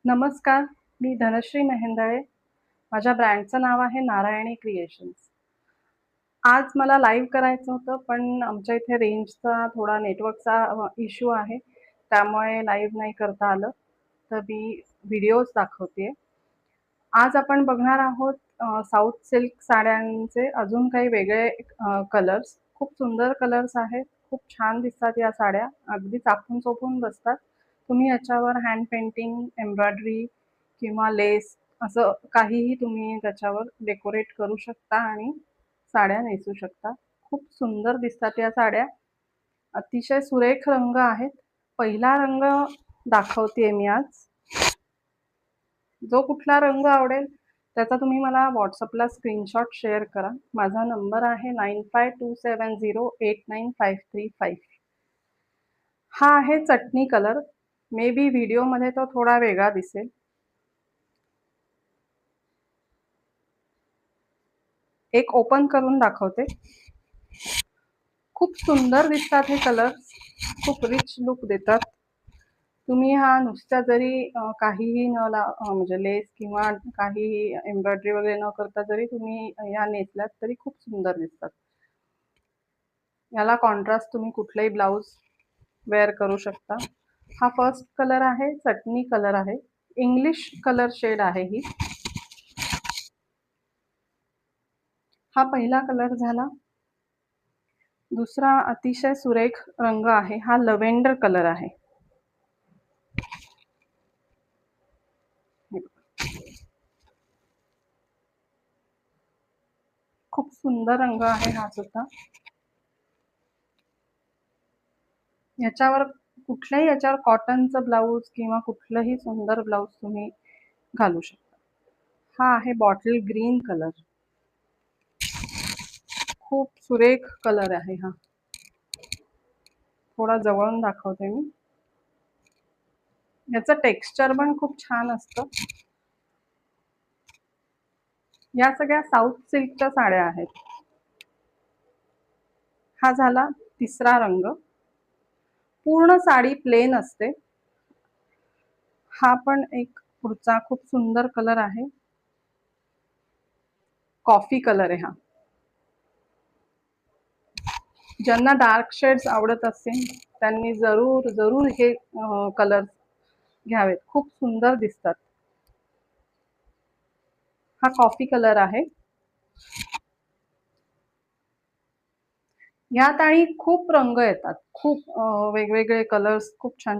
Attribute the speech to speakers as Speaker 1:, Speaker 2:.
Speaker 1: नमस्कार, मी धनश्री मेहेंदळे. माझ्या ब्रँडचं नाव आहे नारायणी क्रिएशन्स. आज मला लाईव्ह करायचं होतं, पण आमच्या इथे रेंजचा थोडा नेटवर्कचा इश्यू आहे. त्यामुळे लाईव्ह नाही करता आलं. तर मी व्हिडिओज दाखवतेय. आज आपण बघणार आहोत साऊथ सिल्क साड्यांचे अजून काही वेगळे कलर्स. खूप सुंदर कलर्स आहेत. खूप छान दिसतात या साड्या. अगदी चापून-चोपून बसतात. तुम्ही याच्यावर हँड पेंटिंग, एम्ब्रॉयडरी किंवा लेस असं काहीही तुम्ही त्याच्यावर डेकोरेट करू शकता आणि साड्या नेसू शकता. खूप सुंदर दिसतात या साड्या. अतिशय सुरेख रंग आहेत. पहिला रंग दाखवतेय मी आज. जो कुठला रंग आवडेल त्याचा तुम्ही मला व्हॉट्सअपला स्क्रीनशॉट शेअर करा. माझा नंबर आहे 9527089535. हा आहे चटणी कलर. मे बी व्हिडिओमध्ये तो थोडा वेगळा दिसेल. एक ओपन करून दाखवते. खूप सुंदर दिसतात हे कलर्स. खूप रिच लुक देतात. तुम्ही हा नुसत्या जरी काहीही म्हणजे लेस किंवा काहीही एम्ब्रॉयडरी वगैरे न करता जरी तुम्ही या नेसल्यात तरी खूप सुंदर दिसतात. याला कॉन्ट्रास्ट तुम्ही कुठलाही ब्लाऊज वेअर करू शकता. हा फर्स्ट कलर आहे, चटणी कलर आहे. इंग्लिश कलर शेड आहे ही. हा पहिला कलर झाला. दुसरा अतिशय सुरेख रंग आहे. हा लव्हेंडर कलर आहे. खूप सुंदर रंग आहे हा सुद्धा. याच्यावर कॉटनचं ब्लाऊज किंवा कुठलंही सुंदर ब्लाऊज तुम्ही घालू शकता. हा आहे बॉटल ग्रीन कलर. खूप सुरेख कलर आहे हा. थोडा जवळून दाखवते मी. याचं टेक्स्चर पण खूप छान असतं. या सगळ्या साऊथ सिल्कच्या साड्या आहेत. हा झाला तिसरा रंग. पूर्ण साडी प्लेन असते. हा पण एक पुढचा खूप सुंदर कलर आहे. कॉफी कलर आहे हा. ज्यांना डार्क शेड्स आवडत असतील त्यांनी जरूर जरूर हे कलर घ्यावेत. खूप सुंदर दिसतात. हा कॉफी कलर आहे. यात आणि खूप रंग येतात. खूप वेगवेगळे कलर्स खूप छान